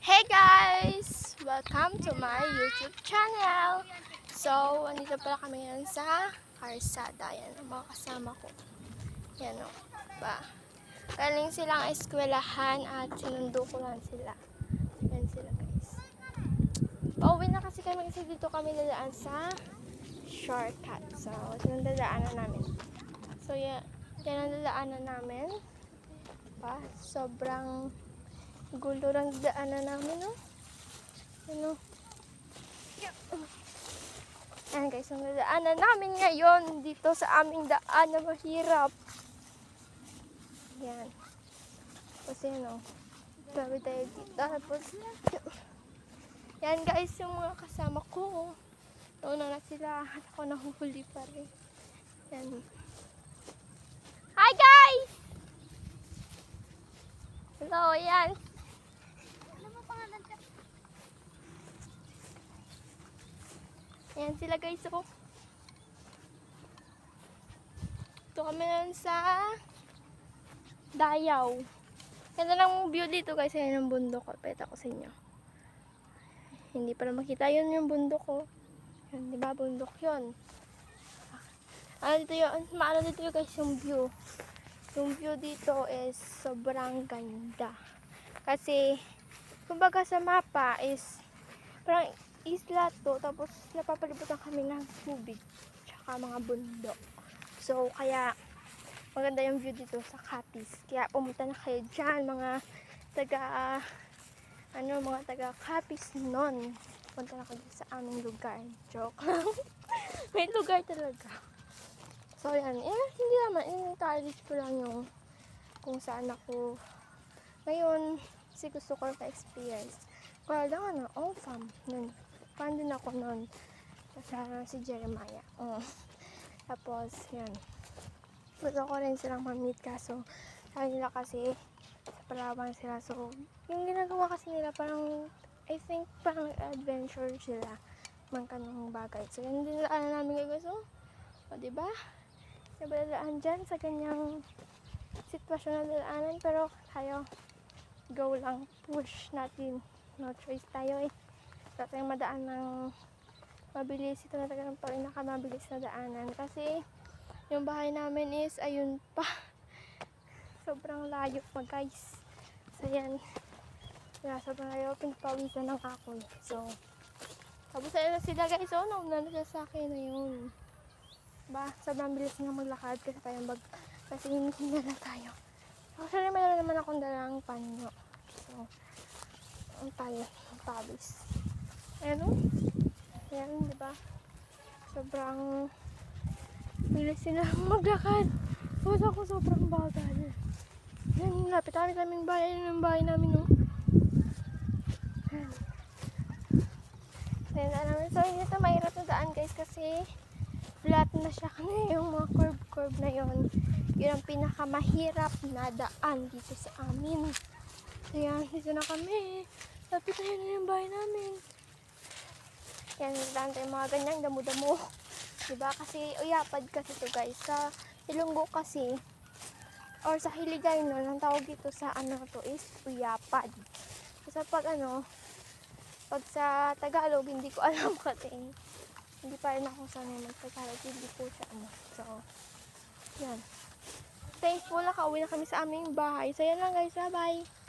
Hey guys! Welcome to my YouTube channel! So, andito pala kami ngayon sa Karsada. Yan, ang mga kasama ko. Yan o. Ba? Galing silang eskwelahan at sinundo ko lang sila. Yan sila guys. Pauwi na kasi kami kasi dito kami dadaan sa shortcut. So, yan ang dadaanan namin. So, yan ang dadaanan namin. Ba? Sobrang gulo lang dadaanan namin, no? Ano? Ayan guys, ang dadaanan namin ngayon dito sa aming daan na mahirap. Yan. Kasi ano, grabe tayo dito. Tapos, yan guys, yung mga kasama ko. Nauna na sila at ako nahuhuli pa rin. Yan. Hi guys! Hello, yan. Ayan sila guys, oh. Ito kami lang sa Dayaw. Ganda lang view dito guys. Ayan ang bundok ko. Pwede ko sa inyo. Hindi pa na makita yun yung bundok ko. Yan, diba bundok yun? Ano dito yun? Maano dito yun guys yung view. Yung view dito is sobrang ganda. Kasi, kumbaga sa mapa is parang isla to, tapos napapalibutan kami ng tubig tsaka mga bundok. So kaya maganda yung view dito sa Capiz. Kaya pumunta na kayo dyan mga taga Capiz non. Punta na kayo sa aming lugar. Joke lang. May lugar talaga. So yan, hindi naman in-encourage ko lang yung kung saan ako ngayon. Kasi gusto ko na-experience. Kaya lang awesome. Fan din ako nun sa si Jeremiah. Tapos, yan. Gusto ko rin silang ma-meet kaso sabi nila kasi sa Palawan sila. So, yung ginagawa kasi nila parang, I think, parang adventure sila. Mga kanong bagay. So, yan din nila namin guys. O, diba? Nabalaan dyan sa ganyang sitwasyon na dalaanan. Pero, tayo, go lang. Push natin. No choice tayo eh. So, tayong madaan ng mabilis. Ito na talagang pinakamabilis na daanan. Kasi, yung bahay namin is, ayun pa. Sobrang layo pa guys. So, yan. Sobrang layo. Pinapawisan ng ako. So, tapos ayun na sila guys. Oh, nauna na sa akin na yun. Diba? Sobrang bilis nga maglakad kasi tayong kasi hindi na tayo. Actually, mayroon naman akong dalang panyo. So, ang tayo. Ang pawis. Ayan o. Ayan, diba? Sobrang bilis sila maglakad. Tapos ako sobrang bagal. Ayan, lapit kaming bahay. Ayan ang bahay namin o. Ayan, alam mo. So, ito mahirap na daan guys kasi flat na siya. Kaya yung mga curve na yun ang pinakamahirap na daan dito sa amin. Ayan, dito na kami. Lapit na yun yung bahay namin. Yan, nagdaan tayo mga ganyang damo-damo. Diba? Kasi uyapad kasi to guys. Sa Ilonggo kasi, or sa Hiligay no, ang tawag dito sa to is uyapad. Kasi pag sa Tagalog, hindi ko alam kasi hindi pa rin ako sanay mag-Tagalog. Hindi po siya So, yan. Thankful na kauwi na kami sa aming bahay. So, yan lang guys. Bye-bye.